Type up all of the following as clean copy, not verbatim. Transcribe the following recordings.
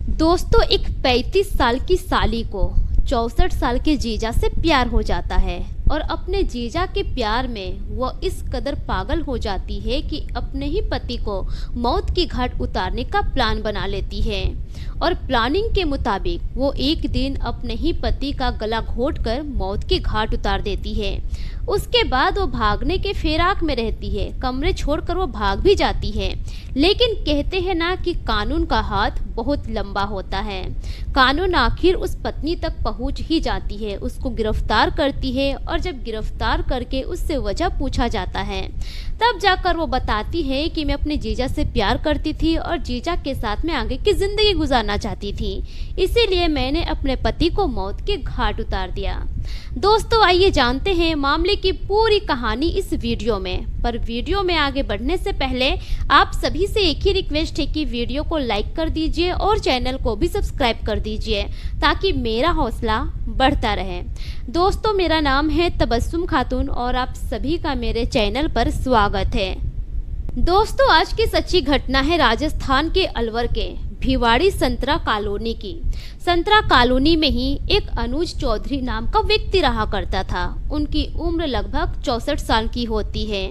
दोस्तों, एक 35 साल की साली को 64 साल के जीजा से प्यार हो जाता है और अपने जीजा के प्यार में वो इस कदर पागल हो जाती है कि अपने ही पति को मौत की घाट उतारने का प्लान बना लेती है। और प्लानिंग के मुताबिक वो एक दिन अपने ही पति का गला घोंटकर मौत की घाट उतार देती है। उसके बाद वो भागने के फिराक में रहती है, कमरे छोड़कर वो भाग भी जाती है। लेकिन कहते हैं ना कि कानून का हाथ बहुत लंबा होता है। कानून आखिर उस पत्नी तक पहुंच ही जाती है, उसको गिरफ्तार करती है और जब गिरफ्तार करके उससे वजह पूछा जाता है तब जाकर वो बताती है कि मैं अपने जीजा से प्यार करती थी और जीजा के साथ में आगे की जिंदगी गुजारना चाहती थी, इसीलिए मैंने अपने पति को मौत के घाट उतार दिया। दोस्तों, आइए जानते हैं मामले की पूरी कहानी इस वीडियो में। पर वीडियो में आगे बढ़ने से पहले आप सभी से एक ही रिक्वेस्ट है कि वीडियो को लाइक कर दीजिए और चैनल को भी सब्सक्राइब कर दीजिए ताकि मेरा हौसला बढ़ता रहे। दोस्तों, मेरा नाम है तबस्सुम खातून और आप सभी का मेरे चैनल पर स्वागत है। दोस्तों, आज की सच्ची घटना है राजस्थान के अलवर के भिवाड़ी संतरा कॉलोनी की। संतरा कॉलोनी में ही एक अनुज चौधरी नाम का व्यक्ति रहा करता था। उनकी उम्र लगभग 64 साल की होती है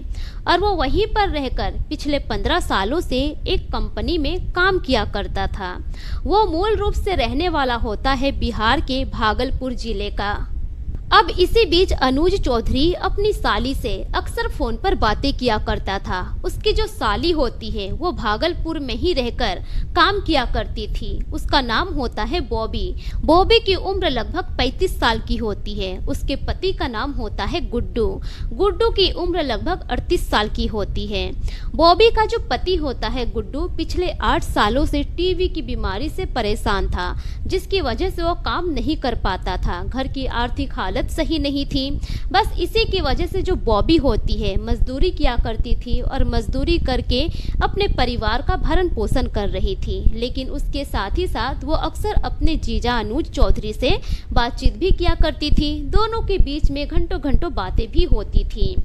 और वो वहीं पर रहकर पिछले 15 सालों से एक कंपनी में काम किया करता था। वो मूल रूप से रहने वाला होता है बिहार के भागलपुर जिले का। अब इसी बीच अनुज चौधरी अपनी साली से अक्सर फोन पर बातें किया करता था। उसकी जो साली होती है वो भागलपुर में ही रहकर काम किया करती थी। उसका नाम होता है बॉबी। बॉबी की उम्र लगभग 35 साल की होती है। उसके पति का नाम होता है गुड्डू। गुड्डू की उम्र लगभग 38 साल की होती है। बॉबी का जो पति होता है गुड्डू पिछले 8 सालों से टीबी की बीमारी से परेशान था, जिसकी वजह से वो काम नहीं कर पाता था। घर की आर्थिक हालत सही नहीं थी। बस इसी की वजह से जो बॉबी होती है मजदूरी किया करती थी और मजदूरी करके अपने परिवार का भरण पोषण कर रही थी। लेकिन उसके साथ ही साथ वो अक्सर अपने जीजा अनुज चौधरी से बातचीत भी किया करती थी। दोनों के बीच में घंटों घंटों बातें भी होती थी।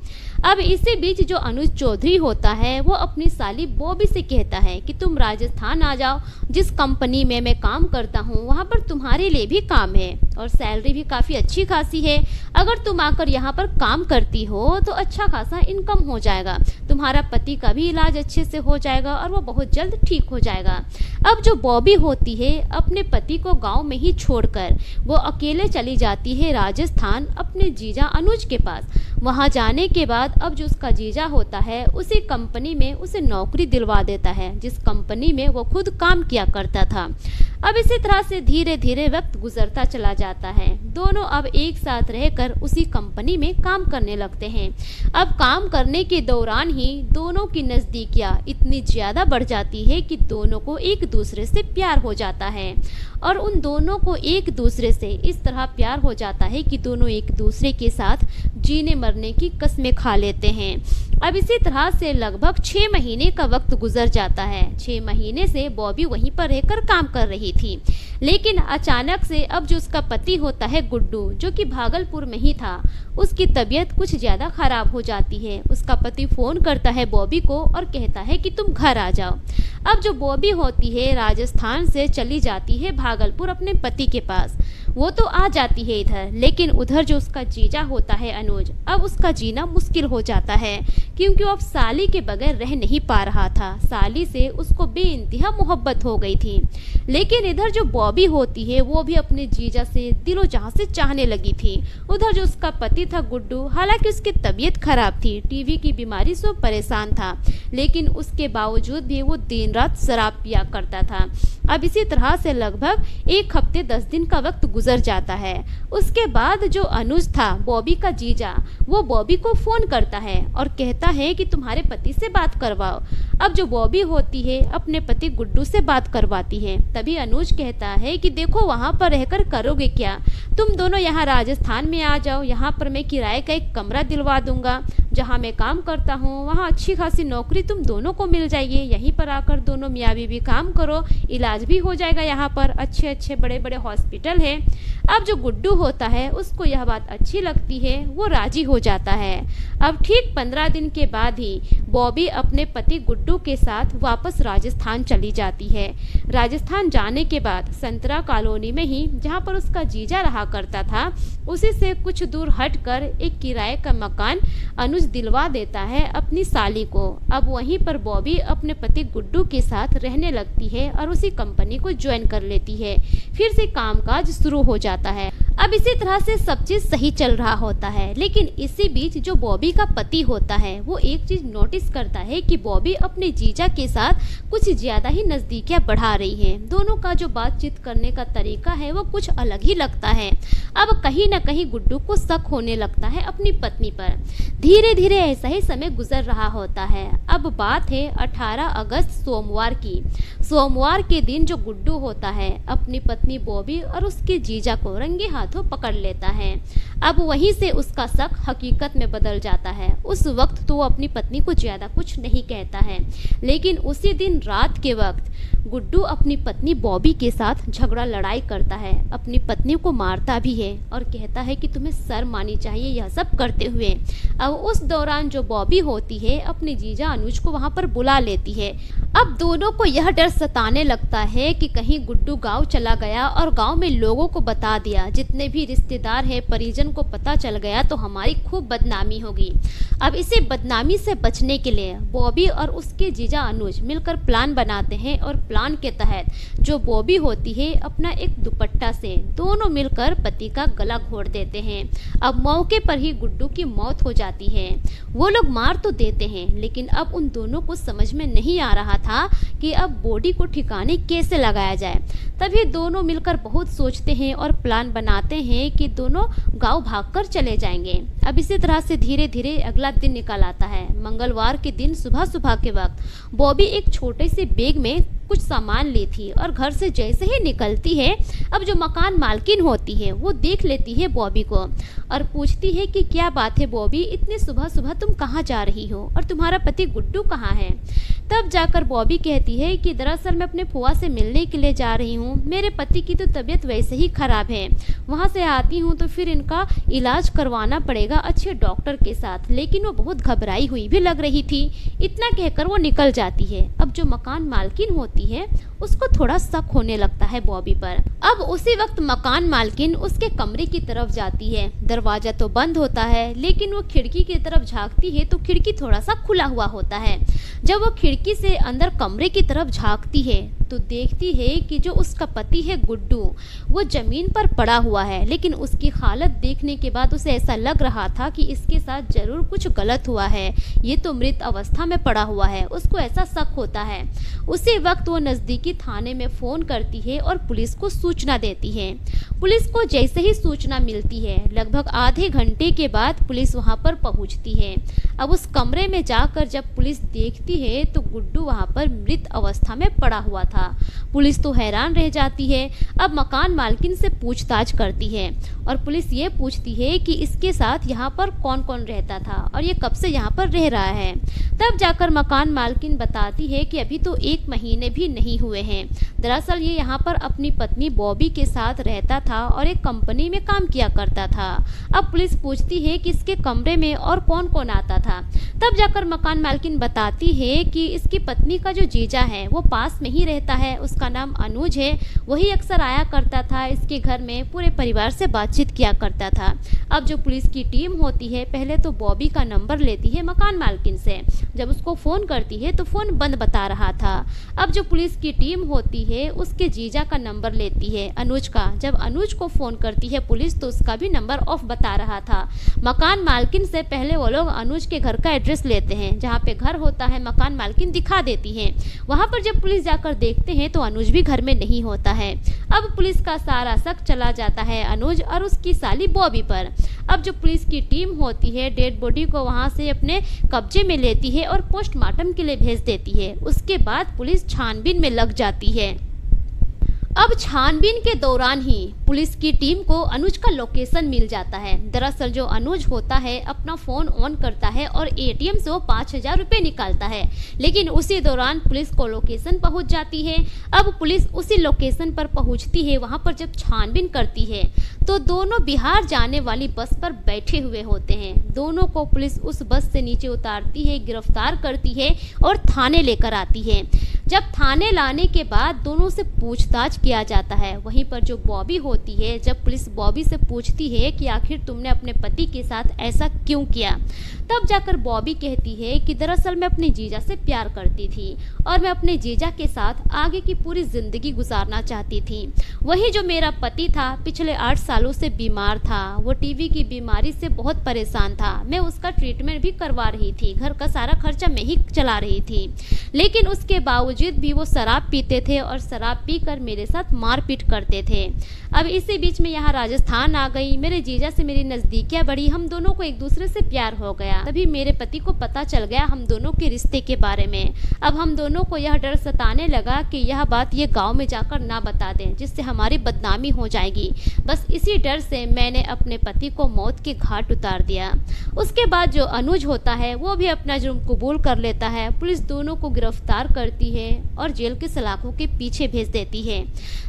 अब इसी बीच जो अनुज चौधरी होता है वो अपनी साली बॉबी से कहता है कि तुम राजस्थान आ जाओ, जिस कंपनी में मैं काम करता हूँ वहाँ पर तुम्हारे लिए भी काम है और सैलरी भी काफ़ी अच्छी खासी है। अगर तुम आकर यहाँ पर काम करती हो तो अच्छा खासा इनकम हो जाएगा, तुम्हारा पति का भी इलाज अच्छे से हो जाएगा और वो बहुत जल्द ठीक हो जाएगा। अब जो बॉबी होती है अपने पति को गाँव में ही छोड़कर वो अकेले चली जाती है राजस्थान अपने जीजा अनुज के पास। वहाँ जाने के बाद अब जो उसका जीजा होता है उसी कंपनी में उसे नौकरी दिलवा देता है, जिस कंपनी में वो खुद काम किया करता था। अब इसी तरह से धीरे धीरे वक्त गुजरता चला जाता है। दोनों अब एक साथ रहकर उसी कंपनी में काम करने लगते हैं। अब काम करने के दौरान ही दोनों की नज़दीकियाँ इतनी ज़्यादा बढ़ जाती है कि दोनों को एक दूसरे से प्यार हो जाता है और उन दोनों को एक दूसरे से इस तरह प्यार हो जाता है कि दोनों एक दूसरे के साथ जीने मरने की कस्में खा लेते हैं। अब इसी तरह से लगभग 6 महीने का वक्त गुजर जाता है। 6 महीने से बॉबी वहीं पर रहकर काम कर रही थी, लेकिन अचानक से अब जो उसका पति होता है गुड्डू, जो कि भागलपुर में ही था, उसकी तबीयत कुछ ज़्यादा ख़राब हो जाती है। उसका पति फ़ोन करता है बॉबी को और कहता है कि तुम घर आ जाओ। अब जो बॉबी होती है राजस्थान से चली जाती है भागलपुर अपने पति के पास। वो तो आ जाती है इधर, लेकिन उधर जो उसका जीजा होता है अनुज, अब उसका जीना मुश्किल हो जाता है क्योंकि वो अब साली के बगैर रह नहीं पा रहा था। साली से उसको बेइंतहा मोहब्बत हो गई थी। लेकिन इधर जो बॉबी होती है वो भी अपने जीजा से दिलो जहां से चाहने लगी थी। उधर जो उसका पति था गुड्डू, हालांकि उसकी तबीयत खराब थी, टीबी की बीमारी से परेशान था, लेकिन उसके बावजूद भी वो दिन रात शराब पिया करता था। अब इसी तरह से लगभग 1 हफ्ते 10 दिन का वक्त गुजर जाता है। उसके बाद जो अनुज था बॉबी का जीजा, वो बॉबी को फ़ोन करता है और कहता है कि तुम्हारे पति से बात करवाओ। अब जो बॉबी होती है अपने पति गुड्डू से बात करवाती है। तभी अनुज कहता है कि देखो वहाँ पर रहकर करोगे क्या, तुम दोनों यहाँ राजस्थान में आ जाओ, यहाँ पर मैं किराए का एक कमरा दिलवा दूंगा, जहाँ मैं काम करता हूँ वहाँ अच्छी खासी नौकरी तुम दोनों को मिल जाएगी। यहीं पर आकर दोनों मियाँ बीवी काम करो, इलाज भी हो जाएगा, यहाँ पर अच्छे अच्छे बड़े बड़े हॉस्पिटल है। अब जो गुड्डू होता है उसको यह बात अच्छी लगती है, वो राजी हो जाता है। अब ठीक 15 दिन के बाद ही बॉबी अपने पति गुड्डू के साथ वापस राजस्थान चली जाती है। राजस्थान जाने के बाद संतरा कॉलोनी में ही जहां पर उसका जीजा रहा करता था, उसी से कुछ दूर हटकर एक किराए का मकान अनुज दिलवा देता है अपनी साली को। अब वहीं पर बॉबी अपने पति गुड्डू के साथ रहने लगती है और उसी कंपनी को ज्वाइन कर लेती है। फिर से कामकाज शुरू हो जाता है। अब इसी तरह से सब चीज सही चल रहा होता है, लेकिन इसी बीच जो बॉबी का पति होता है वो एक चीज नोटिस करता है कि बॉबी अपने जीजा के साथ कुछ ज्यादा ही नजदीकियां बढ़ा रही है। दोनों का जो बातचीत करने का तरीका है वो कुछ अलग ही लगता है। अब कहीं न कहीं गुड्डू को शक होने लगता है अपनी पत्नी पर। धीरे धीरे ऐसा ही समय गुजर रहा होता है। अब बात है 18 अगस्त सोमवार की। सोमवार के दिन जो गुड्डू होता है अपनी पत्नी बॉबी और उसके जीजा को रंगे हाथों पकड़ लेता है। अब वहीं से उसका शक हकीकत में बदल जाता है। उस वक्त तो वो अपनी पत्नी को ज्यादा कुछ नहीं कहता है, लेकिन उसी दिन रात के वक्त गुड्डू अपनी पत्नी बॉबी के साथ झगड़ा लड़ाई करता है। अपनी पत्नी को मारता भी है और कहता है कि तुम्हें शर्म आनी चाहिए यह सब करते हुए। अब उस दौरान जो बॉबी होती है अपने जीजा अनुज को वहां पर बुला लेती है। अब दोनों को यह डर सताने लगता है कि कहीं गुड्डू गांव चला गया और गांव में लोगों को बता दिया, जितने भी रिश्तेदार हैं परिजन को पता चल गया तो हमारी खूब बदनामी होगी। अब इसे बदनामी से बचने के लिए बॉबी और उसके जीजा अनुज मिलकर प्लान बनाते हैं और प्लान के तहत जो बॉबी होती है अपना एक दुपट्टा से दोनों मिलकर पति का गला घोट देते हैं। अब मौके पर ही गुड्डू की मौत हो जाती है। वो लोग मार तो देते हैं, लेकिन अब उन दोनों को समझ में नहीं आ रहा था कि अब बॉडी को ठिकाने कैसे लगाया जाए। तभी दोनों मिलकर बहुत सोचते हैं और प्लान बनाते हैं कि दोनों गांव भागकर चले जाएंगे। अब इसी तरह से धीरे धीरे अगला दिन निकल आता है। मंगलवार के दिन सुबह सुबह के वक्त बॉबी एक छोटे से बैग में कुछ सामान ली थी और घर से जैसे ही निकलती है, अब जो मकान मालकिन होती है वो देख लेती है बॉबी को और पूछती है कि क्या बात है बॉबी, इतने सुबह सुबह तुम कहाँ जा रही हो और तुम्हारा पति गुड्डू कहाँ है। तब जाकर बॉबी कहती है कि दरअसल मैं अपने फुआ से मिलने के लिए जा रही हूँ। मेरे पति की तो तबीयत वैसे ही खराब है, वहाँ से आती हूँ तो फिर इनका इलाज करवाना पड़ेगा अच्छे डॉक्टर के साथ। लेकिन वो बहुत घबराई हुई भी लग रही थी। इतना कहकर वो निकल जाती है। अब जो मकान मालकिन होती है उसको थोड़ा शक होने लगता है बॉबी पर। अब उसी वक्त मकान मालकिन उसके कमरे की तरफ जाती है। दरवाजा तो बंद होता है, लेकिन वो खिड़की की तरफ झांकती है तो खिड़की थोड़ा सा खुला हुआ होता है। जब वो खिड़की से अंदर कमरे की तरफ झांकती है तो देखती है कि जो उसका पति है गुड्डू वो जमीन पर पड़ा हुआ है, लेकिन उसकी हालत देखने के बाद उसे ऐसा लग रहा था कि इसके साथ जरूर कुछ गलत हुआ है, ये तो मृत अवस्था में पड़ा हुआ है। उसको ऐसा शक होता है। उसी वक्त वो नज़दीकी थाने में फ़ोन करती है और पुलिस को सूचना देती है। पुलिस को जैसे ही सूचना मिलती है लगभग आधे घंटे के बाद पुलिस वहां पर पहुंचती है। अब उस कमरे में जाकर जब पुलिस देखती है तो गुड्डू वहां पर मृत अवस्था में पड़ा हुआ था। पुलिस तो हैरान रह जाती है। अब मकान मालकिन से पूछताछ करती है और पुलिस ये पूछती है कि इसके साथ यहाँ पर कौन कौन रहता था और ये कब से यहाँ पर रह रहा है। तब जाकर मकान मालकिन बताती है कि अभी तो 1 महीने भी नहीं हुए हैं। दरअसल ये यहाँ पर अपनी पत्नी बॉबी के साथ रहता था और एक कंपनी में काम किया करता था। अब पुलिस पूछती है कि इसके कमरे में और कौन कौन आता था। तब जाकर मकान मालकिन बताती है कि इसकी पत्नी का जो जीजा है वो पास में ही रहता है, उसका नाम अनुज है। वही अक्सर आया करता था इसके घर में, पूरे परिवार से बातचीत किया करता था। अब जो पुलिस की टीम होती है पहले तो बॉबी का नंबर लेती है मकान मालकिन से। जब उसको फ़ोन करती है तो फ़ोन बंद बता रहा था। अब जो पुलिस की टीम होती है उसके जीजा का नंबर लेती है अनुज का। जब अनुज को फ़ोन करती है पुलिस तो उसका भी नंबर ऑफ बता रहा था। मकान मालकिन से पहले वो लोग अनुज के घर का एड्रेस लेते हैं, जहाँ पे घर होता है मकान मालकिन दिखा देती है। वहाँ पर जब पुलिस जाकर देखते हैं तो अनुज भी घर में नहीं होता है। अब पुलिस का सारा शक चला जाता है अनुज और उसकी साली बॉबी पर। अब जो पुलिस की टीम होती है डेड बॉडी को वहाँ से अपने कब्जे में लेती है और पोस्टमार्टम के लिए भेज देती है। उसके बाद पुलिस छानबीन में लग जाती है। अब छानबीन के दौरान ही पुलिस की टीम को अनुज का लोकेशन मिल जाता है। दरअसल जो अनुज होता है अपना फोन ऑन करता है और एटीएम से वो 5,000 रुपए निकालता है, लेकिन उसी दौरान पुलिस को लोकेशन पहुंच जाती है। अब पुलिस उसी लोकेशन पर पहुंचती है। वहां पर जब छानबीन करती है तो दोनों बिहार जाने वाली बस पर बैठे हुए होते हैं। दोनों को पुलिस उस बस से नीचे उतारती है, गिरफ्तार करती है और थाने लेकर आती है। जब थाने लाने के बाद दोनों से पूछताछ किया जाता है। वहीं पर जो बॉबी होती है, जब पुलिस बॉबी से पूछती है कि आखिर तुमने अपने पति के साथ ऐसा क्यों किया, तब जाकर बॉबी कहती है कि दरअसल मैं अपने जीजा से प्यार करती थी और मैं अपने जीजा के साथ आगे की पूरी जिंदगी गुजारना चाहती थी। वही जो मेरा पति था पिछले 8 सालों से बीमार था, वो टीबी की बीमारी से बहुत परेशान था। मैं उसका ट्रीटमेंट भी करवा रही थी, घर का सारा खर्चा मैं ही चला रही थी, लेकिन उसके बावजूद भी वो शराब पीते थे और शराब पीकर मेरे साथ मारपीट करते थे। अब इसी बीच में यहाँ राजस्थान आ गई, मेरे जीजा से मेरी नज़दीकियाँ बढ़ी, हम दोनों को एक दूसरे से प्यार हो गया। तभी मेरे पति को पता चल गया हम दोनों के रिश्ते के बारे में। अब हम दोनों को यह डर सताने लगा कि यह बात ये गांव में जाकर ना बता दें, जिससे हमारी बदनामी हो जाएगी। बस इसी डर से मैंने अपने पति को मौत के घाट उतार दिया। उसके बाद जो अनुज होता है वो भी अपना जुर्म कबूल कर लेता है। पुलिस दोनों को गिरफ्तार करती है और जेल के सलाखों के पीछे भेज देती है।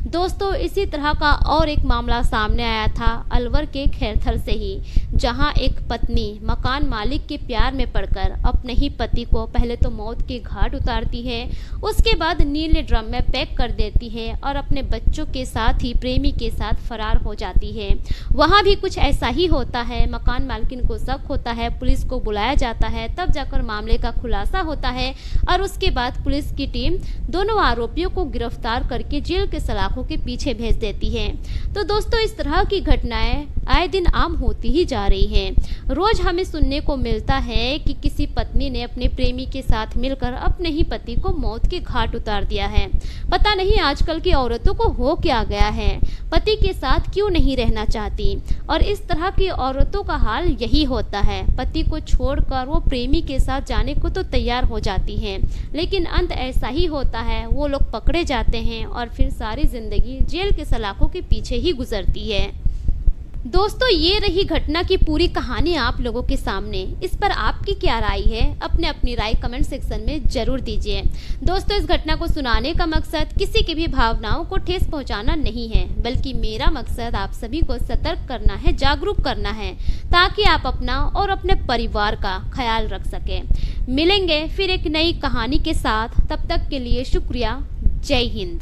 दोस्तों, इसी तरह का और एक मामला सामने आया था अलवर के खैरथल से ही, जहां एक पत्नी मकान मालिक के प्यार में पड़कर अपने ही पति को पहले तो मौत के घाट उतारती है, उसके बाद नीले ड्रम में पैक कर देती है और अपने बच्चों के साथ ही प्रेमी के साथ फरार हो जाती है। वहां भी कुछ ऐसा ही होता है। मकान मालकिन को शक होता है, पुलिस को बुलाया जाता है, तब जाकर मामले का खुलासा होता है और उसके बाद पुलिस की टीम दोनों आरोपियों को गिरफ्तार करके जेल के सलाखों के पीछे भेज देती है। तो दोस्तों, इस तरह की घटनाएं आए दिन आम होती ही जा रही हैं। रोज हमें सुनने को मिलता है कि किसी पत्नी ने अपने प्रेमी के साथ मिलकर अपने ही पति को मौत के घाट उतार दिया है। पता नहीं आजकल की औरतों को हो क्या गया है, पति के साथ क्यों नहीं रहना चाहती। और इस तरह की औरतों का हाल यही होता है, पति को छोड़कर वो प्रेमी के साथ जाने को तो तैयार हो जाती हैं, लेकिन अंत ऐसा ही होता है, वो लोग पकड़े जाते हैं और फिर सारी जिंदगी जेल के सलाखों के पीछे ही गुजरती है। दोस्तों, ये रही घटना की पूरी कहानी आप लोगों के सामने। इस पर आपकी क्या राय है, अपनी राय कमेंट सेक्शन में जरूर दीजिए। दोस्तों, इस घटना को सुनाने का मकसद किसी की भी भावनाओं को ठेस पहुंचाना नहीं है, बल्कि मेरा मकसद आप सभी को सतर्क करना है, जागरूक करना है, ताकि आप अपना और अपने परिवार का ख्याल रख सकें। मिलेंगे फिर एक नई कहानी के साथ, तब तक के लिए शुक्रिया। जय हिंद।